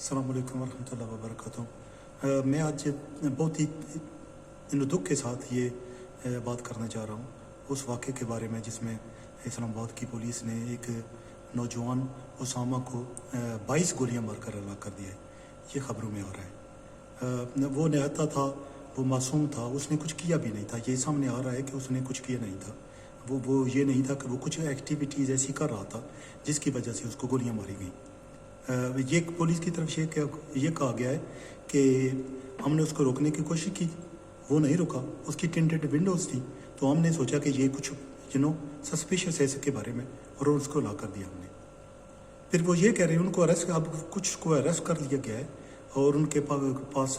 अस्सलाम वालेकुम वरहमतुल्लाहि वबरकातुहू। मैं आज बहुत ही दुख के साथ ये बात करना चाह रहा हूँ उस वाक़े के बारे में जिसमें इस्लामाबाद की पुलिस ने एक नौजवान उसामा को 22 गोलियां मारकर हलाक कर दिया है। ये ख़बरों में आ रहा है। वो निहत्था था, वो मासूम था, उसने कुछ किया भी नहीं था। ये सामने आ रहा है कि उसने कुछ किया नहीं था। वो ये नहीं था कि वो कुछ एक्टिविटीज़ ऐसी कर रहा था जिसकी वजह से उसको गोलियां मारी गई। ये पुलिस की तरफ से ये कहा गया है कि हमने उसको रोकने की कोशिश की, वो नहीं रुका, उसकी टिंटेड विंडोज़ थी, तो हमने सोचा कि ये कुछ सस्पिशियस है इसके बारे में, और उसको ला कर दिया हमने। फिर वो ये कह रहे हैं उनको अरेस्ट, अब कुछ को अरेस्ट कर लिया गया है और उनके पास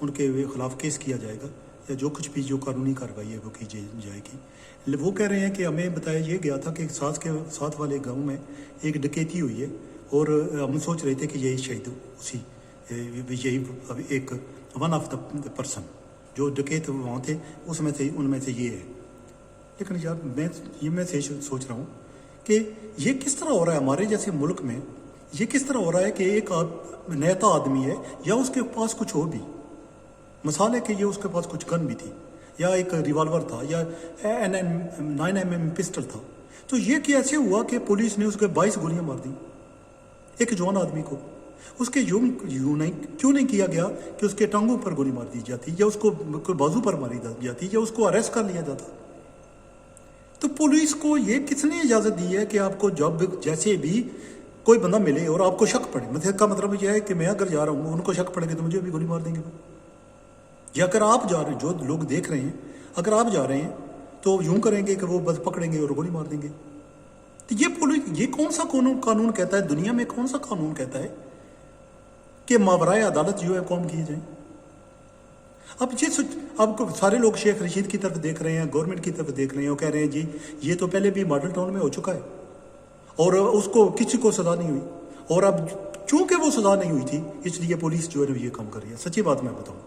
उनके खिलाफ केस किया जाएगा या जो कुछ भी जो कानूनी कार्रवाई है वो की जाएगी। वो कह रहे हैं कि हमें बताया ये गया था कि साथ वाले गाँव में एक डकैती हुई है और हम सोच रहे थे कि यही शहीद उसी यही एक वन ऑफ द पर्सन जो डकैत वहाँ थे उसमें से उनमें से ये है। लेकिन यार मैं सोच रहा हूँ कि ये किस तरह हो रहा है हमारे जैसे मुल्क में। ये किस तरह हो रहा है कि एक नेता आदमी है या उसके पास कुछ हो भी, मिसाल है कि ये उसके पास कुछ गन भी थी या एक रिवॉल्वर था या 9mm पिस्टल था, तो ये कैसे हुआ कि पुलिस ने उसके 22 गोलियां मार दी एक जवान आदमी को? उसके क्यों नहीं किया गया कि उसके टांगों पर गोली मार दी जाती या उसको बाजू पर मारी जाती या उसको अरेस्ट कर लिया जाता? तो पुलिस को ये किसने इजाज़त दी है कि आपको जब जैसे भी कोई बंदा मिले और आपको शक पड़े, मतलब का मतलब यह है कि मैं अगर जा रहा हूँ उनको शक पड़ेगा तो मुझे भी गोली मार देंगे। या अगर आप जा रहे हैं, जो लोग देख रहे हैं, अगर आप जा रहे हैं तो यूं करेंगे कि वो बस पकड़ेंगे और गोली मार देंगे। तो ये कौन सा कानून कहता है, दुनिया में कौन सा कानून कहता है कि मावराए अदालत जो है कौम किए जाए? अब सारे लोग शेख रशीद की तरफ देख रहे हैं, गवर्नमेंट की तरफ देख रहे हैं और कह रहे हैं जी ये तो पहले भी मॉडल टाउन में हो चुका है और उसको किसी को सजा नहीं हुई, और अब चूंकि वो सजा नहीं हुई थी इसलिए पुलिस जो है ये काम कर रही है। सच्ची बात मैं बताऊं,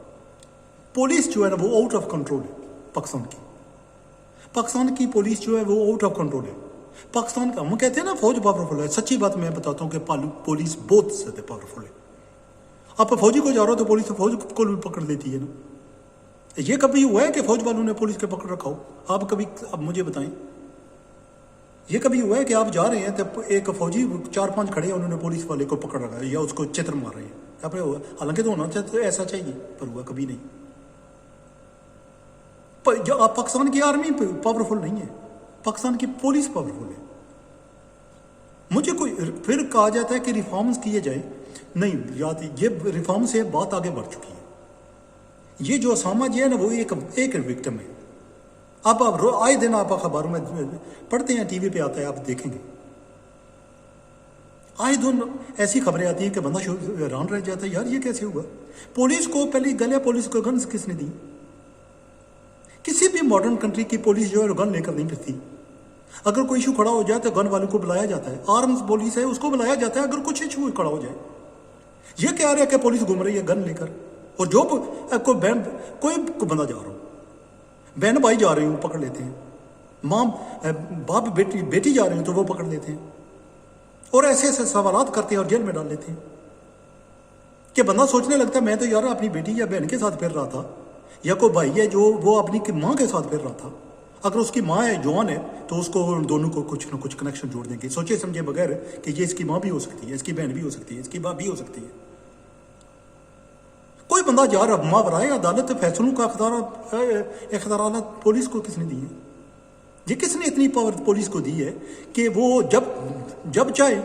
पुलिस जो है ना वो आउट ऑफ कंट्रोल है। पाकिस्तान की पुलिस जो है वो आउट ऑफ कंट्रोल है। पाकिस्तान का हम कहते हैं ना फौज पावरफुल है, सच्ची बात मैं बताता हूँ कि पुलिस बहुत ज्यादा पावरफुल है। आप फौजी को जा रहे हो तो पुलिस फौज को भी पकड़ लेती है ना। ये कभी हुआ है कि फौज वालों ने पुलिस के पकड़ रखा हो? आप कभी अब मुझे बताएं, ये कभी हुआ है कि आप जा रहे हैं तो एक फौजी 4-5 खड़े हैं, उन्होंने पुलिस वाले को पकड़ रखा है या उसको चित्र मार रहे हैं? हालांकि तो होना चाहिए, तो ऐसा चाहिए, पर हुआ कभी नहीं। पाकिस्तान की आर्मी पावरफुल नहीं है, पाकिस्तान की पुलिस पावरफुल है। मुझे कोई फिर कहा जाता है कि रिफॉर्म्स किए जाए, नहीं याद, ये रिफॉर्म से बात आगे बढ़ चुकी है। ये जो उसामा जी है ना वो एक विक्टिम है। आप आए दिन आप अखबारों में पढ़ते हैं, टीवी पे आता है, आप देखेंगे आए दिन ऐसी खबरें आती हैं कि बंदा हैरान रह जाता है, यार ये कैसे हुआ? पुलिस को पहले गले पुलिस को गन किसने दी? किसी भी मॉडर्न कंट्री की पुलिस जो है गन लेकर नहीं फिरती। अगर कोई इशू खड़ा हो जाए तो गन वालों को बुलाया जाता है, आर्म्स पुलिस है उसको बुलाया जाता है अगर कुछ इशू खड़ा हो जाए। ये क्या रहा है कि पुलिस घूम रही है गन लेकर, और जो कोई बंदा जा रहा हो, बहन भाई जा रही हूँ पकड़ लेते हैं, माँ बाप बेटी जा रही हूँ तो वो पकड़ लेते हैं और ऐसे ऐसे सवालात करते हैं और जेल में डाल लेते हैं कि बंदा सोचने लगता है मैं तो यार अपनी बेटी या बहन के साथ फिर रहा था, या कोई भाई है जो वो अपनी माँ के साथ फिर रहा था। अगर उसकी माँ है जवान है तो उसको दोनों को कुछ ना कुछ कनेक्शन जोड़ देंगे, सोचे समझे बगैर कि ये इसकी माँ भी हो सकती है, इसकी बहन भी हो सकती है, इसकी बाप भी हो सकती है। कोई बंदा जा रहा मावराए अदालत फैसलों का इख्तियार पुलिस को किसने दी है? ये किसने इतनी पावर पुलिस को दी है कि वो जब चाहे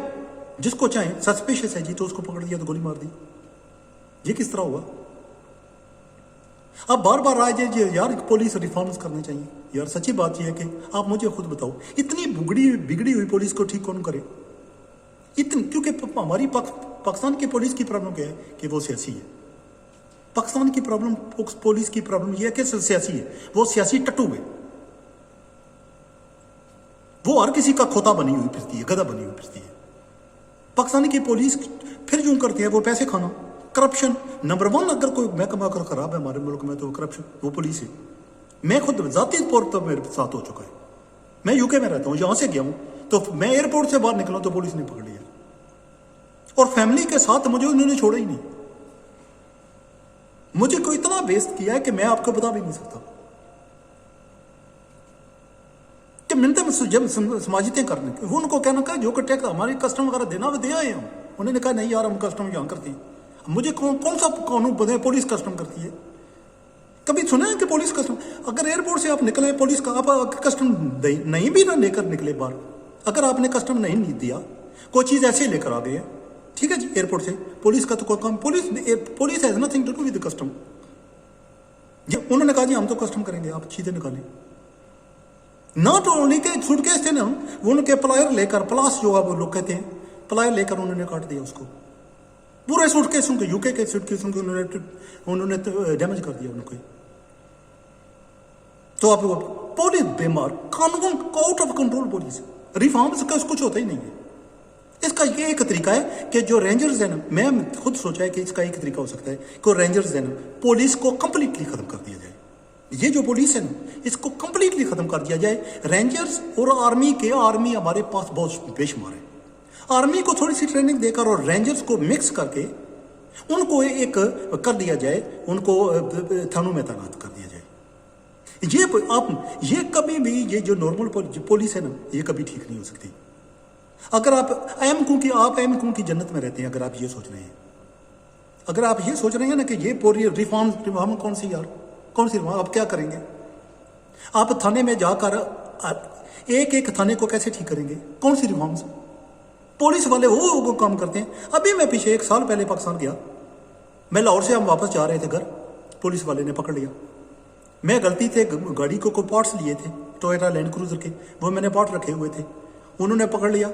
जिसको चाहे सस्पिशियस है जी तो उसको पकड़ दिया तो गोली मार दी? ये किस तरह हुआ? अब बार बार आए जी यार पुलिस रिफॉर्म्स करने चाहिए। यार सच्ची बात यह है कि आप मुझे खुद बताओ, इतनी बिगड़ी हुई पुलिस को ठीक कौन करे? क्योंकि हमारी पाकिस्तान की पुलिस की प्रॉब्लम क्या है कि वो सियासी है। पाकिस्तान की प्रॉब्लम, पुलिस की प्रॉब्लम यह है कि सियासी है, वो सियासी टट्टू है, वो हर किसी का खोता बनी हुई फिरती है, गधा बनी हुई फिरती है। पाकिस्तान की पुलिस फिर यूं करती है वो पैसे खाना, करप्शन नंबर 1 अगर कोई महकमा अगर खराब है हमारे मुल्क में तो करप्शन, वो पुलिस है। मैं खुद जाती तौर पर मेरे साथ हो चुका है। मैं यूके में रहता हूँ, यहां से गया हूं तो मैं एयरपोर्ट से बाहर निकला तो पुलिस ने पकड़ लिया और फैमिली के साथ मुझे उन्होंने छोड़ा ही नहीं। मुझे को इतना बेइज्जत किया है कि मैं आपको बता भी नहीं सकता कि मिलते में जब समाजितें करने की उनको कहना का जो टैक्स हमारे कस्टम वगैरह देना वो दे आए हम। उन्होंने कहा नहीं यार हम कस्टम यहाँ करते हैं। मुझे कौन सा कानून पता है पुलिस कस्टम करती है? कभी सुना है कि पुलिस कस्टम? अगर एयरपोर्ट से आप निकले पुलिस का आप कस्टम नहीं भी ना लेकर निकले बाहर, अगर आपने कस्टम नहीं दिया कोई चीज़ ऐसे ही लेकर आ गए, ठीक है जी, एयरपोर्ट से पुलिस का तो कोई काम, police has nothing to do with custom. उन्होंने कहा जी हम तो कस्टम करेंगे, आप चीज़ें निकालें। नॉट ओनली के सूटकेस थे ना, उनके प्लायर लेकर, प्लास जो आप लोग कहते हैं, प्लायर लेकर उन्होंने काट दिया उसको। पूरे सूटकेस उनके यूके के सूटकेस उनके उन्होंने डैमेज कर दिया उनको। तो आप पुलिस बीमार, कानून out of control police, reforms का कुछ होता ही नहीं है। इसका ये एक तरीका है कि जो रेंजर्स है ना, मैं खुद सोचा है कि इसका एक तरीका हो सकता है कि रेंजर्स है ना पुलिस को कंप्लीटली खत्म कर दिया जाए। ये जो पुलिस है ना इसको कंप्लीटली खत्म कर दिया जाए। रेंजर्स और आर्मी हमारे पास बहुत बेशुमार है। आर्मी को थोड़ी सी ट्रेनिंग देकर और रेंजर्स को मिक्स करके उनको एक कर दिया जाए, उनको थानों में तैनात कर दिया जाए। ये कभी भी ये जो नॉर्मल पुलिस है ना ये कभी ठीक नहीं हो सकती। अगर आप एम की जन्नत में रहते हैं, अगर आप ये सोच रहे हैं, अगर आप ये सोच रहे हैं ना कि ये पूरी रिफॉर्म कौन सी रिफॉर्म आप क्या करेंगे? आप थाने में जाकर एक थाने को कैसे ठीक करेंगे? कौन सी रिफॉर्म्स? पुलिस वाले वो काम करते हैं। अभी मैं पीछे 1 साल पहले पाकिस्तान गया, मैं लाहौर से हम वापस जा रहे थे घर, पुलिस वाले ने पकड़ लिया। मैं गलती से गाड़ी को कोई पार्ट्स लिए थे टोयोटा लैंड क्रूजर के, वो मैंने पार्ट रखे हुए थे, उन्होंने पकड़ लिया।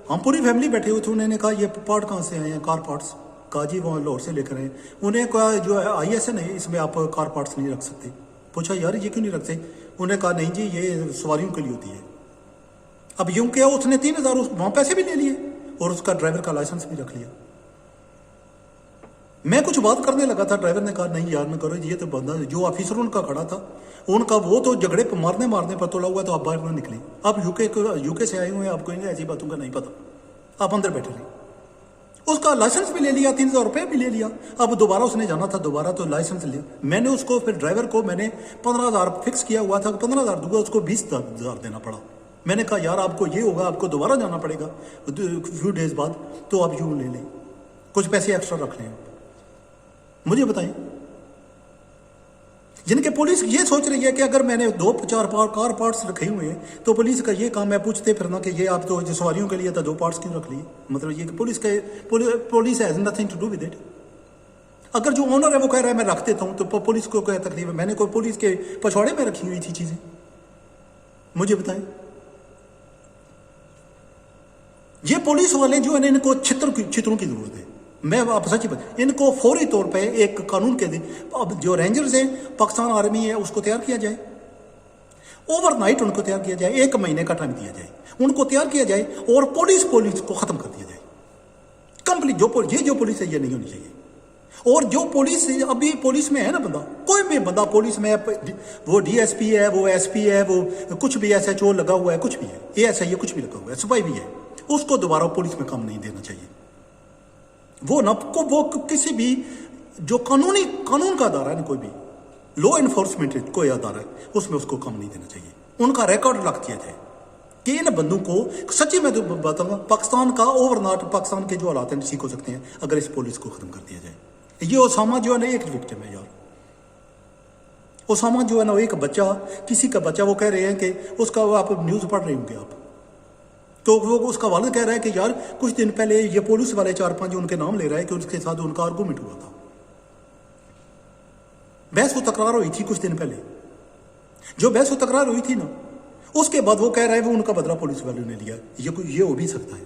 हम पूरी फैमिली बैठे हुए थे। उन्होंने कहा ये पार्ट कहाँ से आए हैं? Car parts. कहा जी वहाँ लाहौर से लेकर आए। उन्हें कहा जो ISN है इसमें आप कार पार्ट्स नहीं रख सकते। पूछा यार ये क्यों नहीं रखते? उन्हें कहा नहीं जी ये सवारियों के लिए होती है। अब यूं क्या, उसने 3000 वहाँ पैसे भी ले लिए और उसका ड्राइवर का लाइसेंस भी रख लिया। मैं कुछ बात करने लगा था, ड्राइवर ने कहा नहीं यार न करो, ये तो बंदा जो ऑफिसर उनका खड़ा था उनका वो तो झगड़े पर मारने पर तोड़ा हुआ, तो आप बाहर ना निकले। आप यूके से आए हुए हैं, आपको ऐसी बातों का नहीं पता, आप अंदर बैठे रहे। उसका लाइसेंस भी ले लिया, 3000 रुपये भी ले लिया। अब दोबारा उसने जाना था, दोबारा तो लाइसेंस लिया। मैंने उसको फिर ड्राइवर को मैंने 15,000 फिक्स किया हुआ था, 15,000 दूंगा, उसको 20,000 देना पड़ा। मैंने कहा यार आपको ये होगा, आपको दोबारा जाना पड़ेगा फ्यू डेज बाद, तो आप यूँ ले लें, कुछ पैसे एक्स्ट्रा रख लें। मुझे बताएं, जिनके पुलिस ये सोच रही है कि अगर मैंने 2-4 कार पार्ट्स रखे हुए हैं तो पुलिस का ये काम है पूछते फिरना कि ये आप तो जो सवारियों के लिए था 2 पार्ट्स क्यों रख लिए? मतलब ये police has nothing to do with it. अगर जो ओनर है वो कह रहा है मैं रख देता हूँ तो पुलिस को क्या तकलीफ है? मैंने कोई पुलिस के पछवाड़े में रखी हुई थी चीजें? मुझे बताएं। ये पुलिस वाले जो है इनको चित्रों की जरूरत है। मैं आप सच्ची बात, इनको फौरी तौर पे एक कानून के दिन अब जो रेंजर्स हैं, पाकिस्तान आर्मी है, उसको तैयार किया जाए, ओवरनाइट उनको तैयार किया जाए, 1 महीने का टाइम दिया जाए, उनको तैयार किया जाए और पुलिस को खत्म कर दिया जाए कंप्लीट। जो पुलिस है ये नहीं होनी चाहिए। और जो पुलिस अभी पुलिस में है ना बंदा, कोई भी बंदा पुलिस में, वो DSP है, वो SP है, वो कुछ भी SHO लगा हुआ है, कुछ भी है, ASI है, कुछ भी लगा हुआ है, सिपाही भी है, उसको दोबारा पुलिस में काम नहीं देना चाहिए। वो किसी भी जो कानून का अदारा है ना, कोई भी लॉ एनफोर्समेंट कोई अदारा है, उसमें उसको काम नहीं देना चाहिए। उनका रिकॉर्ड रख दिया जाए कि इन बंदों को सच्ची मैं तो बताऊंगा, पाकिस्तान का ओवरनाइट पाकिस्तान के जो हालात हैं ठीक हो सकते हैं अगर इस पुलिस को खत्म कर दिया जाए। ये ओसामा जो है ना एक विक्टिम है यार। ओसामा जो है ना एक बच्चा, किसी का बच्चा, वो कह रहे हैं कि उसका, आप न्यूज़ पढ़ रहे होंगे आप, तो वो उसका वालिद कह रहा है कि यार कुछ दिन पहले ये पुलिस वाले 4-5 उनके नाम ले रहा है कि उसके साथ उनका आर्गूमेंट हुआ था, बहस व तकरार हुई थी कुछ दिन पहले। जो बहस व तकरार हुई थी ना, उसके बाद वो कह रहा है वो उनका बदला पुलिस वालों ने लिया। ये हो भी सकता है,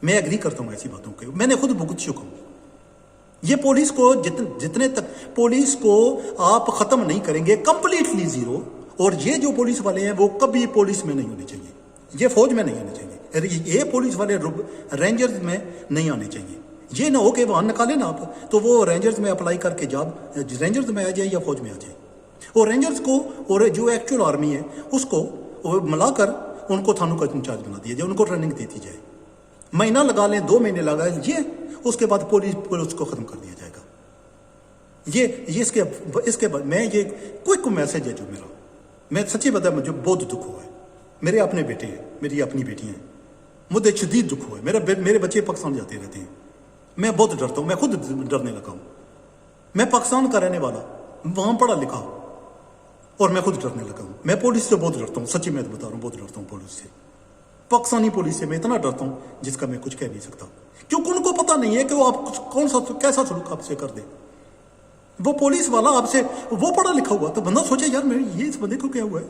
मैं एग्री करता हूँ ऐसी बातों के, मैंने खुद भुगत चुका हूँ। ये पुलिस को जितने तक पुलिस को आप खत्म नहीं करेंगे कंप्लीटली जीरो, और ये जो पुलिस वाले हैं वो कभी पुलिस में नहीं होने चाहिए, ये फौज में नहीं आने चाहिए, ये पुलिस वाले रेंजर्स में नहीं आने चाहिए। ये ना हो कि वहाँ निकाले ना आप तो वो रेंजर्स में अप्लाई करके जॉब रेंजर्स में आ जाए या फौज में आ जाए। और रेंजर्स को और जो एक्चुअल आर्मी है उसको मिलाकर उनको थानों का इंचार्ज बना दिया जाए, उनको ट्रेनिंग देती जाए। महीना लगा लें, 2 महीने लगा लीजिए, उसके बाद पुलिस को ख़त्म कर दिया जाएगा। ये इसके बाद मैं ये क्विक मैसेज है जो मेरा, मैं सच्ची बता, मुझे बहुत दुख हुआ है। मेरे अपने बेटे हैं, मेरी अपनी बेटियां हैं, मुझे शदीद दुख हुआ है। मेरे बच्चे पाकिस्तान जाते रहते हैं, मैं बहुत डरता हूँ, मैं खुद डरने लगा हूँ। मैं पाकिस्तान का रहने वाला, वहाँ पढ़ा लिखा, और मैं खुद डरने लगा हूँ। मैं पुलिस से बहुत डरता हूँ, सच्ची मैं बता रहा हूँ, बहुत डरता हूँ पुलिस से। पाकिस्तानी पुलिस से मैं इतना डरता हूँ जिसका मैं कुछ कह नहीं सकता, क्योंकि उनको पता नहीं है कि वो आप कौन सा कैसा सलूक आपसे कर दे। वो पुलिस वाला आपसे, वो पढ़ा लिखा हुआ, तो बंदा सोचे यार मेरे ये इस बंदे को क्या हुआ है।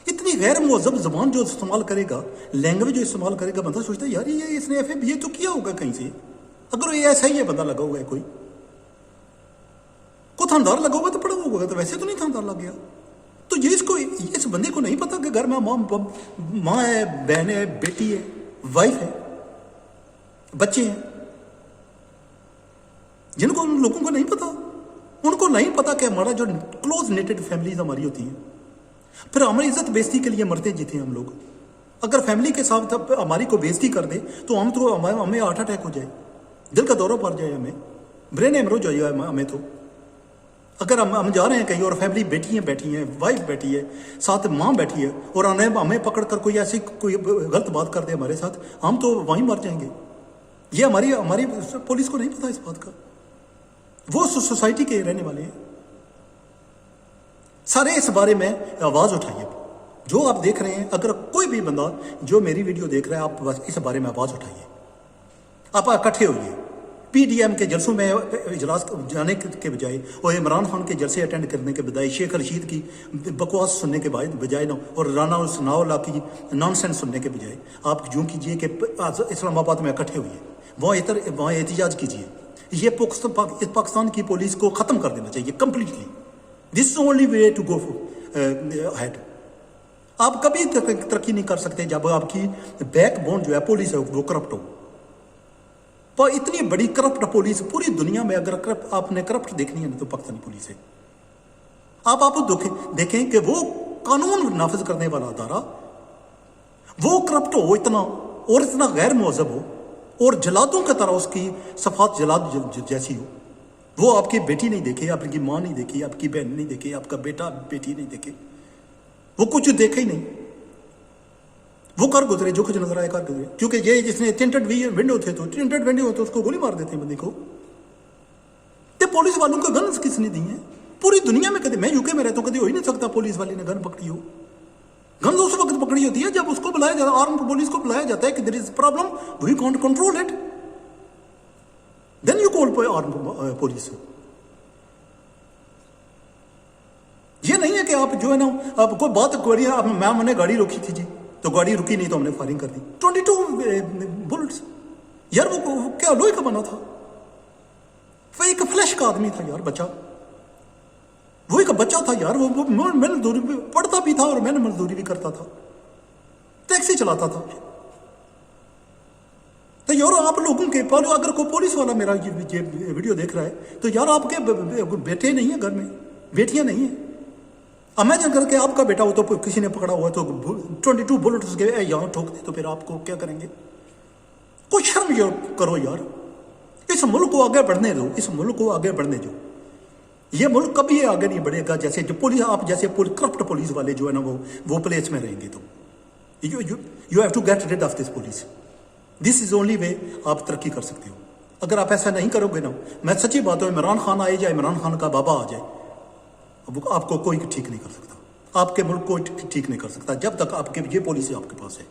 इतनी गैर मुहज़्ज़ब ज़बान जो इस्तेमाल करेगा, लैंग्वेज जो इस्तेमाल करेगा, बंदा सोचता है यार ये इसने FA तो किया होगा कहीं से। अगर ये ऐसा ही है बंदा लगा हुआ है, कोई थानेदार लगा हुआ तो पड़ा होगा, तो वैसे तो नहीं थानेदार लग गया। तो ये इस बंदे को नहीं पता कि घर में माँ है, बहन है, बेटी है, वाइफ है, बच्चे हैं, जिनको उन लोगों को नहीं पता। उनको नहीं पता कि हमारा जो क्लोज नेटेड फैमिलीज हमारी होती हैं, फिर हमारी इज्जत बेइज्जती के लिए मरते जीते हैं हम लोग। अगर फैमिली के साथ हमारी को बेइज्जती कर दे तो हमें हार्ट अटैक हो जाए, दिल का दौरा पड़ जाए, हमें ब्रेन हेमरेज हो जाए हमें। तो अगर हम जा रहे हैं कहीं और फैमिली बैठी हैं, वाइफ बैठी है, साथ माँ बैठी है, और हमें पकड़ कर कोई ऐसी कोई गलत बात कर दे हमारे साथ, हम तो वहीं मर जाएंगे। ये हमारी पुलिस को नहीं पता इस बात का। वो सोसाइटी के रहने वाले हैं सारे। इस बारे में आवाज़ उठाइए, जो आप देख रहे हैं। अगर कोई भी बंदा जो मेरी वीडियो देख रहा है, आप बस इस बारे में आवाज़ उठाइए, आप इकट्ठे होइए। PDM के जलसों में इजलास जाने के बजाय, और इमरान खान के जलसे अटेंड करने के बजाय, शेख रशीद की बकवास सुनने के बजाय ना, और राना सनाउल्लाह की नॉनसेंस सुनने के बजाय, आप यूँ कीजिए कि इस्लामाबाद में इकट्ठे हुए, वहाँ एहतजाज कीजिए। ये पाकिस्तान की पुलिस को ख़त्म कर देना चाहिए completely. This is only way to go head. आप कभी तरक्की नहीं कर सकते जब आपकी बैकबोन जो है पुलिस है वो करप्ट हो। पर इतनी बड़ी करप्ट पुलिस पूरी दुनिया में, अगर आपने करप्ट देखनी है तो पाकिस्तानी पुलिस है। आप देखें कि वो कानून नाफिज करने वाला अदारा वो करप्ट हो इतना, और इतना गैर मुहज़्ज़ब हो, और जलादों की तरह उसकी सफात जलाद जैसी हो। वो आपकी बेटी नहीं देखे, आपकी माँ नहीं देखी, आपकी बहन नहीं देखी, आपका बेटा बेटी नहीं देखे, वो कुछ देखे ही नहीं। वो कर गुजरे जो कुछ नजर आया कर गुजरे, क्योंकि ये जिसने टिंटेड विंडो थे, तो टिंटेड विंडो तो उसको गोली मार देते हैं बंदे को। तो पुलिस वालों को गन किसने दी है पूरी दुनिया में? कभी मैं यूके में रहता हूँ, कभी हो ही नहीं सकता पुलिस वाले ने गन पकड़ी हो। गन उस वक्त पकड़ी होती है जब उसको बुलाया जाता है, आर्म्ड पुलिस को बुलाया जाता है कि there is problem, we can't control it, then you call armed police. ये नहीं है कि आप जो है ना, आप कोई बात करिए, मैंने गाड़ी रोकी थी जी, तो गाड़ी रुकी नहीं तो हमने फायरिंग कर दी। 22 बुलेट्स यार, वो क्या लोहे का बना था? वो एक फ्लैश का आदमी था यार, बच्चा, वो एक बच्चा था यार। वो मजदूरी भी पढ़ता भी था और मैंने मजदूरी भी करता था, टैक्सी चलाता था। तो यार आप लोगों के पास अगर कोई पुलिस वाला मेरा ये वीडियो देख रहा है, तो यार आपके बेटे नहीं है घर में, बेटियां नहीं है। इमेजिन करके आपका बेटा हो तो किसी ने पकड़ा हुआ तो 22 बुलेट उसके यहाँ ठोक दे, तो फिर आपको क्या करेंगे? कुछ शर्म करो यार। इस मुल्क को आगे बढ़ने दो, इस मुल्क को आगे बढ़ने दो। ये मुल्क कभी आगे नहीं बढ़ेगा जैसे जो पुलिस, आप जैसे करप्ट पुलिस वाले जो है ना वो प्लेस में रहेंगे। तो you have to get rid of this police. This is only way आप तरक्की कर सकते हो। अगर आप ऐसा नहीं करोगे ना, मैं सच्ची बात है, इमरान खान आए जाए, इमरान खान का बाबा आ जाए, आपको कोई ठीक नहीं कर सकता, आपके मुल्क को ठीक नहीं कर सकता जब तक आपके ये पॉलिसी आपके पास है।